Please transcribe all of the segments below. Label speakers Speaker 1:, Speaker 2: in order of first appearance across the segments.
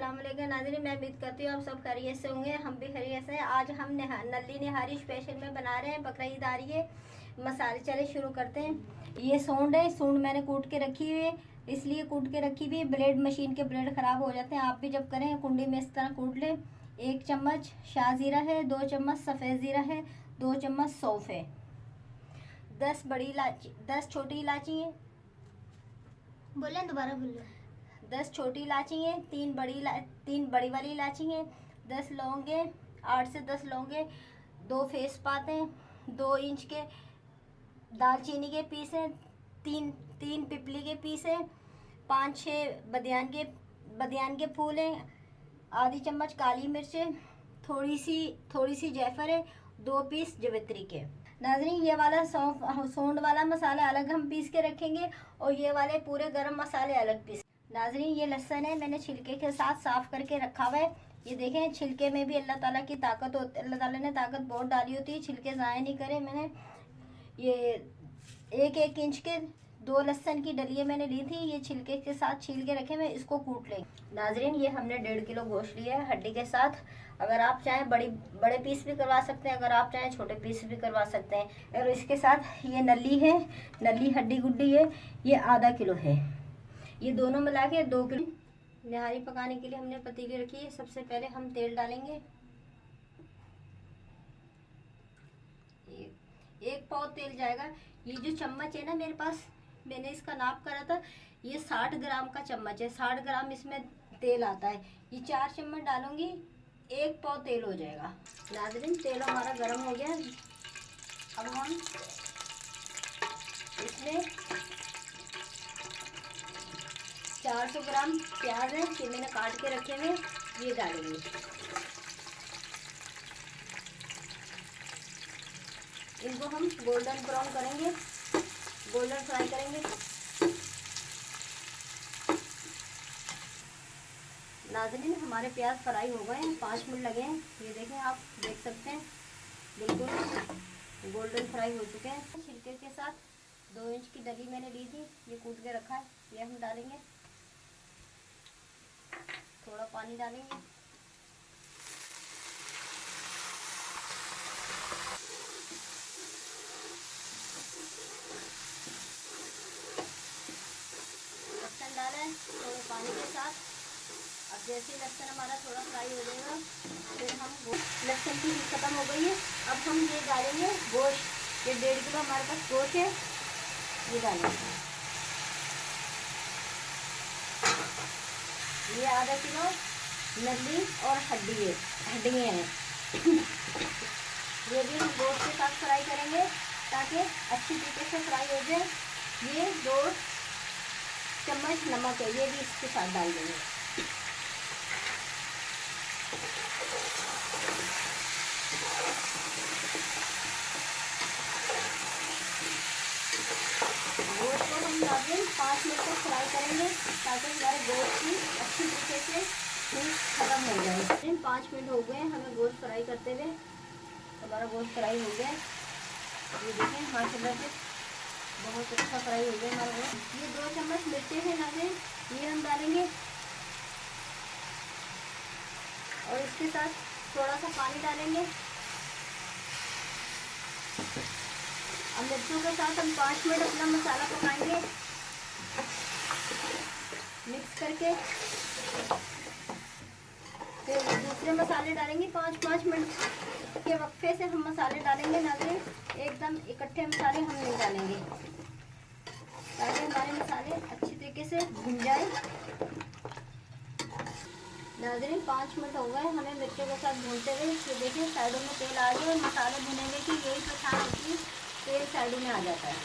Speaker 1: अस्सलाम वालेकुम नाज़रीन, मैं उम्मीद करती हूँ आप सब खैरियत से होंगे। हम भी खैरियत से हैं। आज हम नल्ली निहारी स्पेशल में बना रहे हैं। बकरा ईद आ रही है, मसाले चले शुरू करते हैं। ये सूंड है, सूंड मैंने कूट के रखी हुई है, इसलिए कूट के रखी हुई है। ब्लेड मशीन के ब्लेड ख़राब हो जाते हैं, आप भी जब करें कुंडी में इस तरह कूट लें। 1 चम्मच शाह ज़ीरा है, 2 चम्मच सफ़ेद ज़ीरा है, 2 चम्मच सौंफ है, 10 बड़ी इलायची, 10 छोटी इलायची है।
Speaker 2: बोलें दोबारा बोलो।
Speaker 1: 10 छोटी इलायची है, 3 बड़ी वाली इलायची है, 10 लौंगे, 8 से 10 लौंगे, 2 तेज़पात हैं, 2 इंच के दालचीनी के पीस हैं, 3 पिपली के पीस हैं, 5-6 बदियान के फूल हैं, आधी चम्मच काली मिर्च है, थोड़ी सी जायफर है, 2 पीस जवित्री के। नाज़रीन, ये वाला सूंड वाला मसाला अलग हम पीस के रखेंगे और ये वाले पूरे गरम मसाले अलग पीस। नाज़रीन, ये लहसुन है, मैंने छिलके के साथ साफ़ करके रखा हुआ है। ये देखें, छिलके में भी अल्लाह ताला की ताकत होती है, अल्लाह ताला ने ताकत बहुत डाली होती है। छिलके ज़ाया नहीं करे। मैंने ये 1-1 इंच के 2 लहसुन की डलियाँ मैंने ली थी, ये छिलके के साथ छील के रखे, मैं इसको कूट लेंगे। नाज़रीन, ये हमने 1.5 किलो गोश्त लिया है हड्डी के साथ। अगर आप चाहें बड़े पीस भी करवा सकते हैं, अगर आप चाहें छोटे पीस भी करवा सकते हैं। और इसके साथ ये नली है, नली हड्डी गुड्डी है, ये आधा किलो है। ये दोनों मिला के 2 किलो। निहारी पकाने के लिए हमने पतीली रखी है। सबसे पहले हम तेल डालेंगे, 1 पाव तेल जाएगा। ये जो चम्मच है ना मेरे पास, मैंने इसका नाप करा था, ये 60 ग्राम का चम्मच है, 60 ग्राम इसमें तेल आता है। ये 4 चम्मच डालूंगी, 1 पाव तेल हो जाएगा। नाज़रीन, तेल हमारा गर्म हो गया। अब हम इसमें 400 ग्राम प्याज है, ये मैंने काट के रखे हुए, ये डालेंगे। इनको हम गोल्डन ब्राउन करेंगे, गोल्डन फ्राई करेंगे। नाज़रीन, हमारे प्याज फ्राई हो गए हैं, 5 मिनट लगे हैं। ये देखें, आप देख सकते हैं बिल्कुल गोल्डन फ्राई हो चुके हैं। छिलके के साथ 2 इंच की डली मैंने ली थी, ये कूट के रखा है, ये हम डालेंगे। थोड़ा पानी डालेंगे। लहसुन डाला है थोड़े पानी के साथ। अब जैसे ही लहसुन हमारा थोड़ा फ्राई हो जाएगा, फिर हम लहसुन की हीट खत्म हो गई है। अब हम ये डालेंगे गोश्त। ये 1.5 किलो हमारे पास गोश्त है, ये डालेंगे। ये आधा किलो नली और हड्डियाँ हैं। ये भी हम गोश्त के साथ फ्राई करेंगे ताकि अच्छी तरीके से फ्राई हो जाए। ये 2 चम्मच नमक है, ये भी इसके साथ डाल देंगे। गोश्त को हम नाज़रीन 5 मिनट तक फ्राई करेंगे ताकि हमारे गोश्त की अच्छी तरीके से खत्म हो जाए। 5 मिनट हो गए हमें गोश्त फ्राई करते हुए, हमारा गोश्त फ्राई हो गया। ये देखें, माशाल्लाह से बहुत अच्छा फ्राई हो गया हमारा गोश्त। ये 2 चम्मच मिर्चें हैं नाज़रीन, ये हम डालेंगे और इसके साथ थोड़ा सा पानी डालेंगे। अब मिर्चों के साथ हम 5 मिनट अपना मसाला पकाएंगे मिक्स करके। फिर दूसरे मसाले डालेंगे। 5-5 मिनट के वक्फे से हम मसाले डालेंगे नाज़रीन, एकदम इकट्ठे मसाले हम नहीं डालेंगे ताकि हमारे मसाले अच्छी तरीके से भुन जाए। नाज़रीन, 5 मिनट हो गए हमें मिर्चों के साथ भूनते हुए। ये देखिए, साइडों में तेल आ गया। मसाले भुनेंगे की यही पहचान होती है, तेल साइडों में आ जाता है।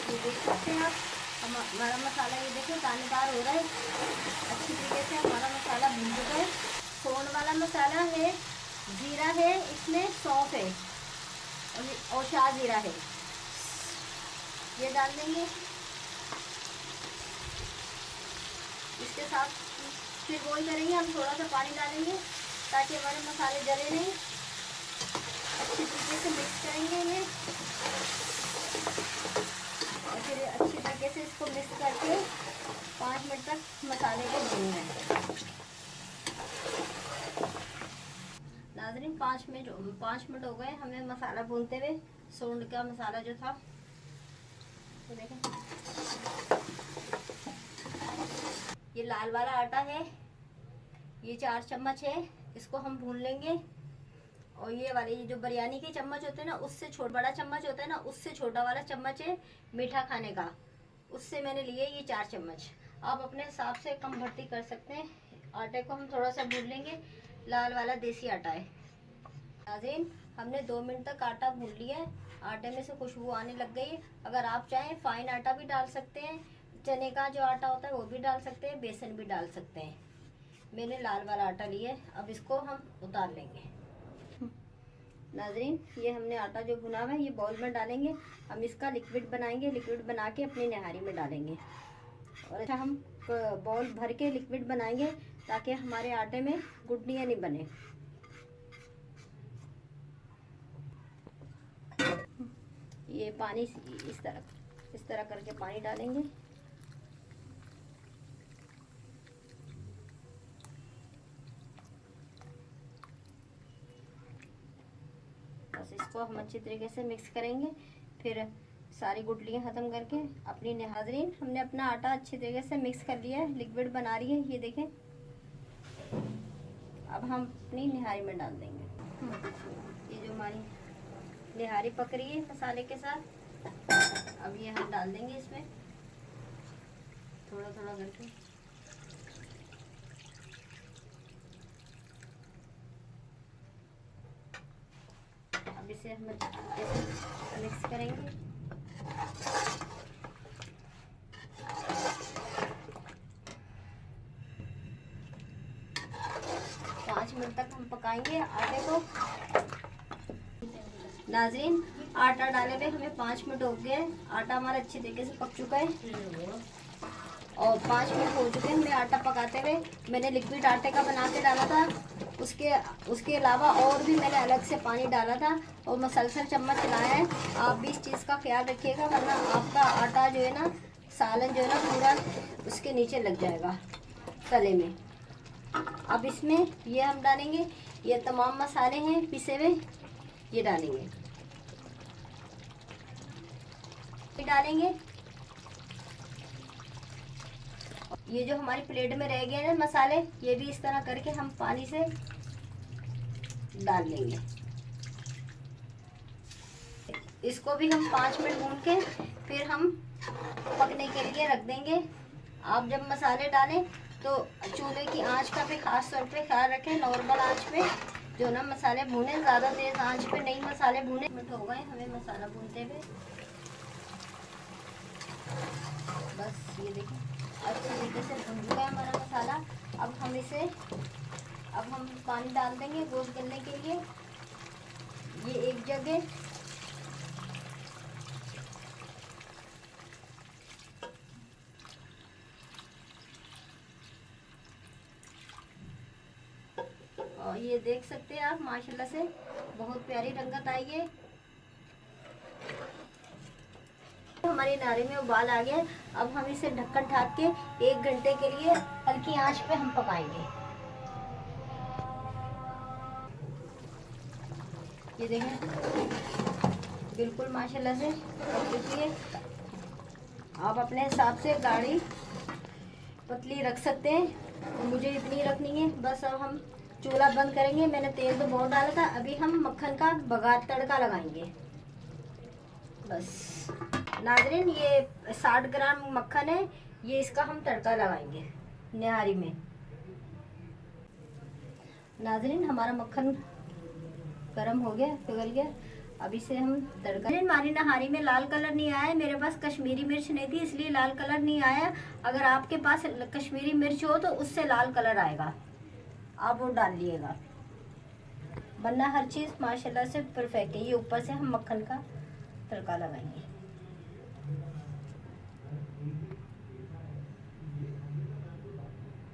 Speaker 1: ये देख सकते हैं आप, हमारा मसाला ये देखिए दानेदार हो रहा है। अच्छी तरीके से हमारा मसाला भून चुका है। सूंड वाला मसाला है, ज़ीरा है, इसमें सौंफ है और शाह ज़ीरा है, ये डाल देंगे। इसके साथ फिर वही करेंगे, हम थोड़ा सा पानी डालेंगे ताकि हमारे मसाले जले नहीं। अच्छी तरीके से मिक्स करेंगे ये, और फिर अच्छी तरीके से इसको मिक्स करके 5 मिनट तक मसाले को भूनना है। 5 मिनट हो गए हमें मसाला भूनते हुए। सोंड का मसाला जो था, ये देखें, ये लाल वाला आटा है, ये 4 चम्मच है, इसको हम भून लेंगे। और ये वाले, ये जो बिरयानी के चम्मच होते हैं ना, उससे बड़ा चम्मच होता है ना, उससे छोटा वाला चम्मच है मीठा खाने का, उससे मैंने लिए ये 4 चम्मच। आप अपने हिसाब से कम भर्ती कर सकते हैं। आटे को हम थोड़ा सा भून लेंगे। लाल वाला देसी आटा है। नाज़रीन, हमने 2 मिनट तक आटा भून लिया है। आटे में से खुशबू आने लग गई है। अगर आप चाहें फाइन आटा भी डाल सकते हैं, चने का जो आटा होता है वो भी डाल सकते हैं, बेसन भी डाल सकते हैं। मैंने लाल वाला आटा लिया है। अब इसको हम उतार लेंगे। नाज़रीन, ये हमने आटा जो भुना हुआ है ये बाउल में डालेंगे। हम इसका लिक्विड बनाएंगे। लिक्विड बना के अपनी निहारी में डालेंगे। और अच्छा, हम बाउल भर के लिक्विड बनाएंगे ताकि हमारे आटे में गुठलियाँ नहीं बने। ये पानी इस तरह करके पानी डालेंगे। बस इसको हम अच्छी तरीके से मिक्स करेंगे। फिर सारी गुठलियाँ ख़त्म करके अपनी नाज़रीन, हमने अपना आटा अच्छी तरीके से मिक्स कर लिया है। लिक्विड बना रही है, ये देखें। अब हम अपनी निहारी में डाल देंगे। ये जो हमारी निहारी पक रही है मसाले के साथ, अब ये हम डाल देंगे इसमें थोड़ा थोड़ा करके। अब इसे हम मिक्स करेंगे। पाँच मिनट तक हम पकाएंगे आटे को। नाज़रीन, आटा डाले हुए हमें 5 मिनट हो गए। आटा हमारा अच्छी तरीके से पक चुका है और 5 मिनट हो चुके हैं हमें आटा पकाते हुए। मैंने लिक्विड आटे का बना के डाला था, उसके अलावा और भी मैंने अलग से पानी डाला था और मसलसल चम्मच चलाया है। आप भी इस चीज़ का ख्याल रखिएगा, वरना आपका आटा जो है ना, सालन जो है ना, पूरा उसके नीचे लग जाएगा तले में। अब इसमें ये हम डालेंगे, ये तमाम मसाले हैं पिसे हुए, ये डालेंगे। ये जो हमारी प्लेट में रह गए हैं मसाले, ये भी इस तरह करके हम पानी से डाल लेंगे। इसको भी हम 5 मिनट भून के फिर हम पकने के लिए रख देंगे। आप जब मसाले डालें तो चूल्हे की आंच का भी खास तौर पे ख्याल रखें। नॉर्मल आंच पे जो ना मसाले भूने, ज़्यादा तेज़ आंच पे नहीं मसाले भूने। मिनट हो गए हमें मसाला भूनते हुए। बस ये देखिए अच्छी तरीके से भून चुका है हमारा मसाला। अब हम पानी डाल देंगे गोश्त गलने के लिए। ये एक जगह और ये देख सकते हैं आप, माशाल्लाह से बहुत प्यारी रंगत आई है। हमारी नारे में उबाल आ गया। अब हम इसे ढक्कन ढक के 1 घंटे के लिए हल्की आंच पे हम पकाएंगे। ये देखें बिल्कुल माशाल्लाह से पक चुकी है। आप अपने हिसाब से गाढ़ी पतली रख सकते हैं, मुझे इतनी रखनी है। बस अब हम चूल्हा बंद करेंगे। मैंने तेल तो बहुत डाला था। अभी हम मक्खन का बघार तड़का लगाएंगे। बस नाज़रीन, ये 60 ग्राम मक्खन है, ये इसका हम तड़का लगाएंगे निहारी में। नाज़रीन, हमारा मक्खन गरम हो गया, पिघल गया। अब इसे हम तड़का। हमारी नहारी में लाल कलर नहीं आया, मेरे पास कश्मीरी मिर्च नहीं थी इसलिए लाल कलर नहीं आया। अगर आपके पास कश्मीरी मिर्च हो तो उससे लाल कलर आएगा, आप वो डाल लिएगा, वरना हर चीज़ माशाल्लाह से परफेक्ट है। ये ऊपर से हम मक्खन का तड़का लगाएंगे।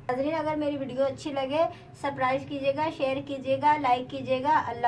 Speaker 1: नाज़रीन, अगर मेरी वीडियो अच्छी लगे सब्सक्राइब कीजिएगा, शेयर कीजिएगा, लाइक कीजिएगा। अल्लाह।